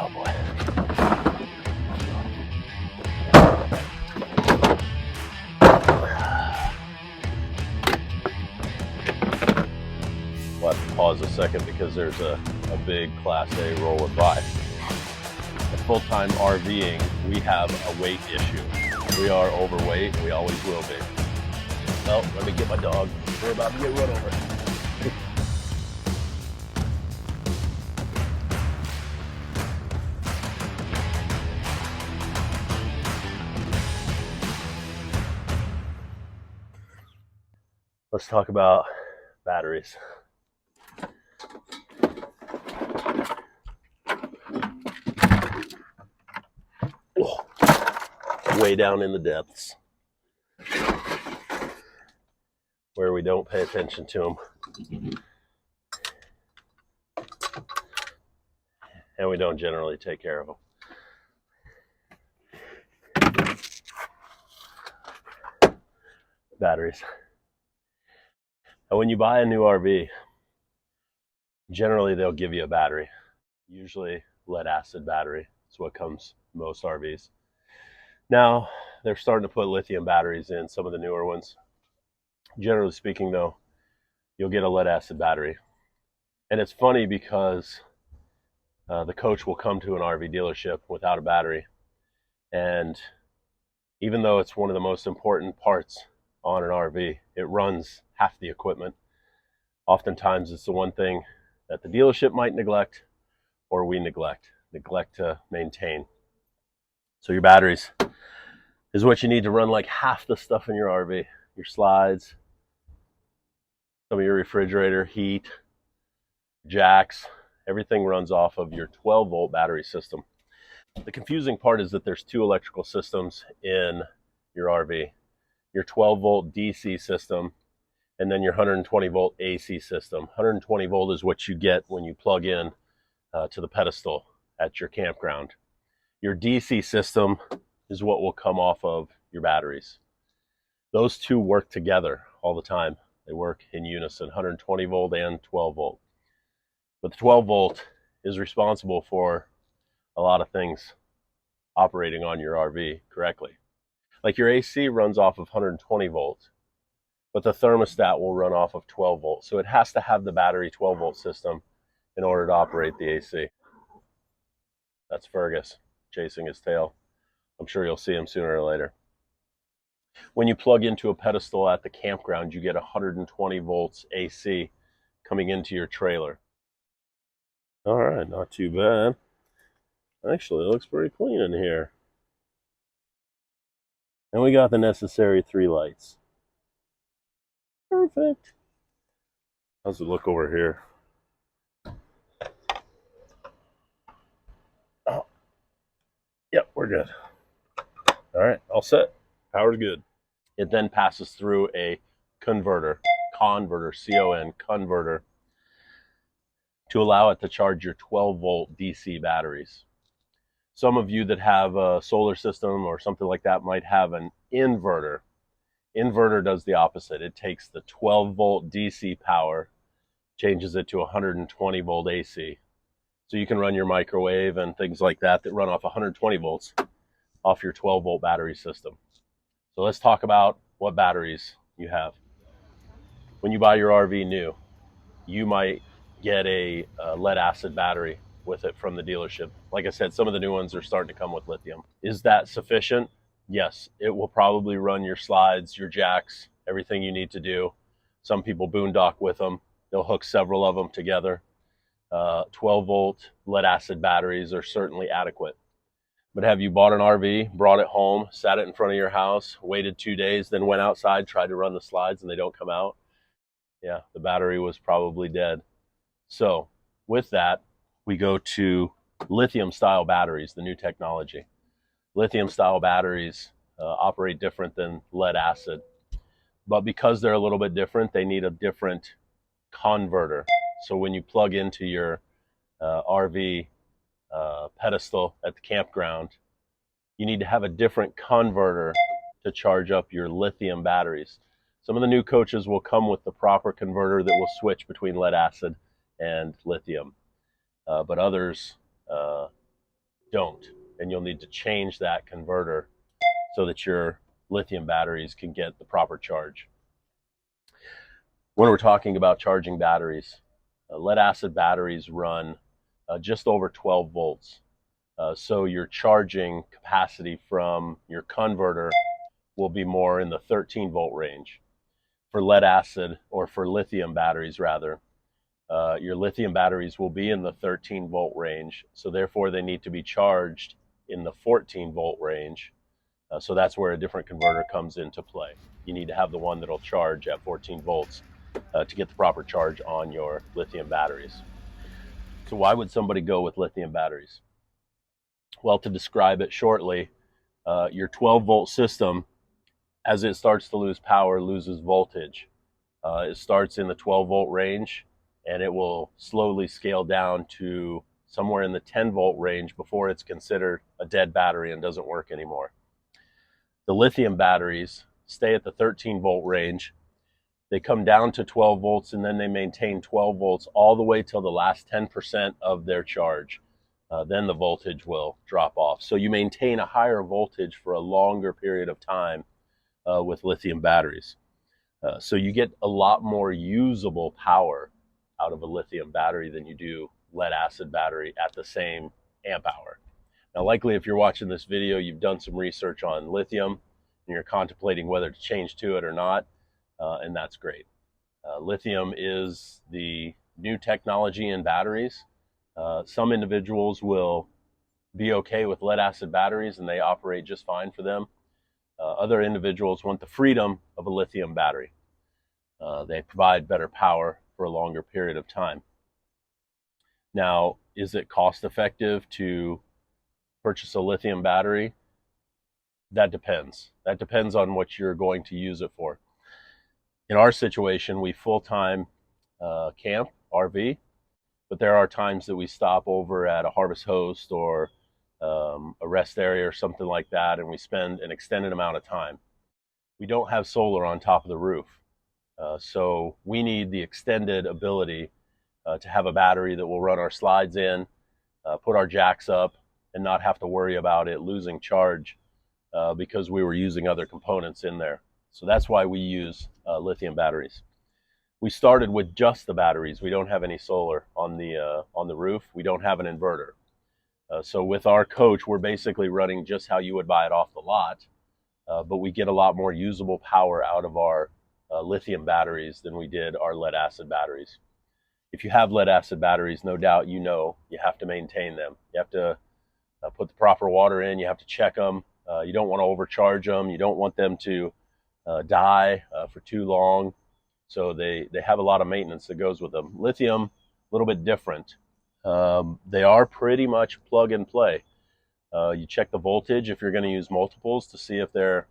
Oh boy. We'll have to pause a second because there's a big Class A rolling by. At full-time RVing, we have a weight issue. We are overweight, we always will be. Well, let me get my dog. We're about to get run over. Let's talk about batteries. Oh, way down in the depths, where we don't pay attention to them. And we don't generally take care of them. Batteries. And when you buy a new RV, generally they'll give you a battery. Usually lead acid battery. It's what comes in most RVs. Now they're starting to put lithium batteries in some of the newer ones. Generally speaking though, you'll get a lead acid battery. And it's funny because the coach will come to an RV dealership without a battery. And even though it's one of the most important parts on an RV, it runs half the equipment. Oftentimes it's the one thing that the dealership might neglect or we neglect to maintain. So your batteries is what you need to run like half the stuff in your RV. Your slides, some of your refrigerator, heat, jacks, everything runs off of your 12-volt battery system. The confusing part is that there's two electrical systems in your RV. Your 12-volt DC system and then your 120-volt AC system. 120 volt is what you get when you plug in to the pedestal at your campground. Your DC system is what will come off of your batteries. Those two work together all the time. They work in unison, 120 volt and 12 volt. But the 12 volt is responsible for a lot of things operating on your RV correctly. Like your AC runs off of 120 volts, but the thermostat will run off of 12 volts. So it has to have the battery 12 volt system in order to operate the AC. That's Fergus chasing his tail. I'm sure you'll see him sooner or later. When you plug into a pedestal at the campground, you get 120 volts AC coming into your trailer. All right, not too bad. Actually, it looks pretty clean in here. And we got the necessary 3 lights. Perfect. How's it look over here? Oh, yep, we're good. All right, all set. Power's good. It then passes through a converter, C-O-N, converter, to allow it to charge your 12-volt DC batteries. Some of you that have a solar system or something like that might have an inverter. Inverter does the opposite. It takes the 12-volt DC power, changes it to 120-volt AC. So you can run your microwave and things like that run off 120 volts off your 12-volt battery system. So let's talk about what batteries you have. When you buy your RV new, you might get a lead acid battery with it from the dealership. Like I said, some of the new ones are starting to come with lithium. Is that sufficient? Yes, it will probably run your slides, your jacks, everything you need to do. Some people boondock with them. They'll hook several of them together. 12-volt lead acid batteries are certainly adequate. But have you bought an RV, brought it home, sat it in front of your house, waited 2 days, then went outside, tried to run the slides and they don't come out? Yeah, the battery was probably dead. So with that, we go to lithium style batteries, the new technology. Lithium style batteries operate different than lead acid, but because they're a little bit different, they need a different converter. So when you plug into your RV pedestal at the campground, you need to have a different converter to charge up your lithium batteries. Some of the new coaches will come with the proper converter that will switch between lead acid and lithium, but others don't. And you'll need to change that converter so that your lithium batteries can get the proper charge. When we're talking about charging batteries, lead acid batteries run just over 12 volts. So your charging capacity from your converter will be more in the 13 volt range. For lead acid, or for lithium batteries rather, your lithium batteries will be in the 13 volt range. So therefore they need to be charged in the 14 volt range. So that's where a different converter comes into play. You need to have the one that'll charge at 14 volts to get the proper charge on your lithium batteries. So why would somebody go with lithium batteries? Well, to describe it shortly, your 12 volt system, as it starts to lose power, loses voltage. It starts in the 12 volt range and it will slowly scale down to somewhere in the 10 volt range before it's considered a dead battery and doesn't work anymore. The lithium batteries stay at the 13 volt range. They come down to 12 volts and then they maintain 12 volts all the way till the last 10% of their charge. Then the voltage will drop off. So you maintain a higher voltage for a longer period of time with lithium batteries. So you get a lot more usable power out of a lithium battery than you do lead acid battery at the same amp hour. Now, likely if you're watching this video, you've done some research on lithium and you're contemplating whether to change to it or not, and that's great. Lithium is the new technology in batteries. Some individuals will be okay with lead acid batteries and they operate just fine for them. Other individuals want the freedom of a lithium battery. They provide better power for a longer period of time. Now, is it cost effective to purchase a lithium battery? That depends. That depends on what you're going to use it for. In our situation, we full-time camp, RV, but there are times that we stop over at a harvest host or a rest area or something like that, and we spend an extended amount of time. We don't have solar on top of the roof, so we need the extended ability to have a battery that will run our slides in, put our jacks up, and not have to worry about it losing charge because we were using other components in there. So that's why we use lithium batteries. We started with just the batteries. We don't have any solar on the roof. We don't have an inverter. So with our coach, we're basically running just how you would buy it off the lot, but we get a lot more usable power out of our lithium batteries than we did our lead acid batteries. If you have lead acid batteries, no doubt you know you have to maintain them. You have to put the proper water in. You have to check them. You don't want to overcharge them. You don't want them to die for too long. So they have a lot of maintenance that goes with them. Lithium, a little bit different. They are pretty much plug and play. You check the voltage if you're going to use multiples to see if they're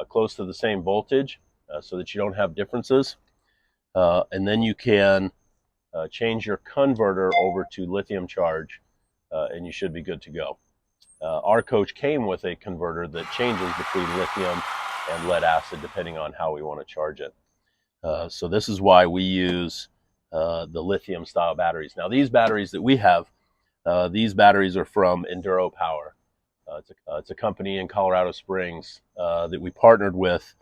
close to the same voltage so that you don't have differences. And then you can change your converter over to lithium charge and you should be good to go. Our coach came with a converter that changes between lithium and lead acid depending on how we want to charge it. So this is why we use the lithium style batteries. Now these batteries that we have, these batteries are from Enduro Power. It's a company in Colorado Springs that we partnered with.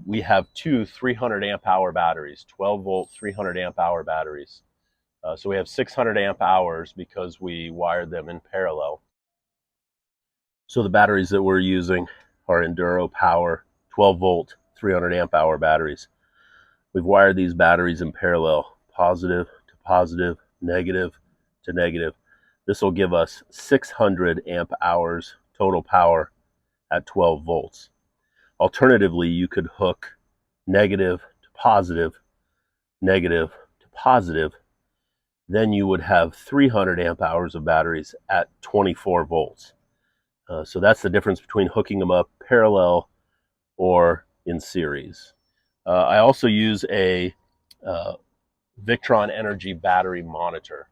We have two 300 amp hour batteries, 12 volt 300 amp hour batteries. So we have 600 amp hours because we wired them in parallel. So the batteries that we're using are Enduro Power 12 volt 300 amp hour batteries. We've wired these batteries in parallel, positive to positive, negative to negative. This will give us 600 amp hours total power at 12 volts. Alternatively, you could hook negative to positive, negative to positive. Then you would have 300 amp hours of batteries at 24 volts. So that's the difference between hooking them up parallel or in series. I also use a Victron Energy battery monitor.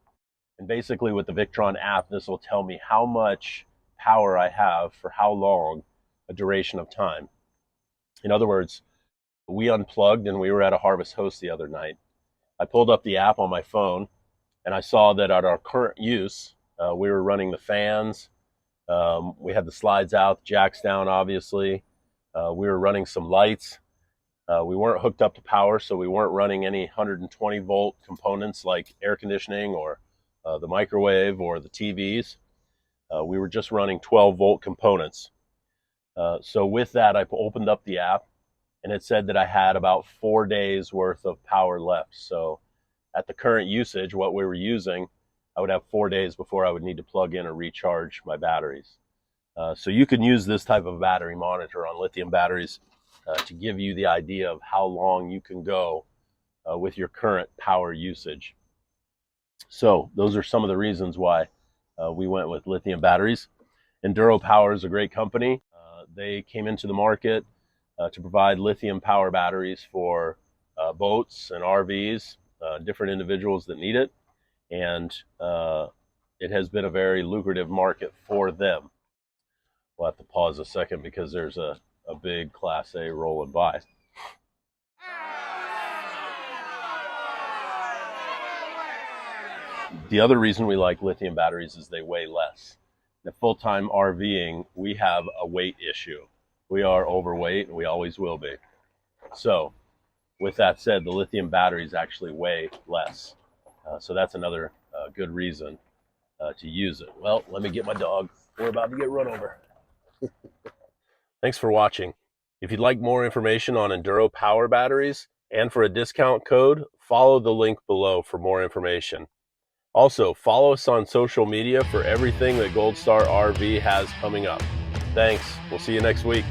And basically with the Victron app, this will tell me how much power I have for how long, a duration of time. In other words, we unplugged and we were at a harvest host the other night. I pulled up the app on my phone and I saw that at our current use, we were running the fans We had the slides out, jacks down, obviously. We were running some lights. We weren't hooked up to power, so we weren't running any 120 volt components like air conditioning or the microwave or the TVs. We were just running 12 volt components. So with that, I opened up the app and it said that I had about 4 days worth of power left. So at the current usage, what we were using, I would have 4 days before I would need to plug in or recharge my batteries. So you can use this type of battery monitor on lithium batteries to give you the idea of how long you can go with your current power usage. So those are some of the reasons why we went with lithium batteries. Enduro Power is a great company. They came into the market to provide lithium power batteries for boats and RVs, different individuals that need it. And it has been a very lucrative market for them. We'll have to pause a second because there's a big Class A rolling by. The other reason we like lithium batteries is they weigh less. In full-time RVing, we have a weight issue. We are overweight and we always will be. So with that said, the lithium batteries actually weigh less. So that's another good reason to use it. Well, let me get my dog. We're about to get run over. Thanks for watching. If you'd like more information on Enduro Power batteries and for a discount code, follow the link below for more information. Also, follow us on social media for everything that Gold Star RV has coming up. Thanks. We'll see you next week.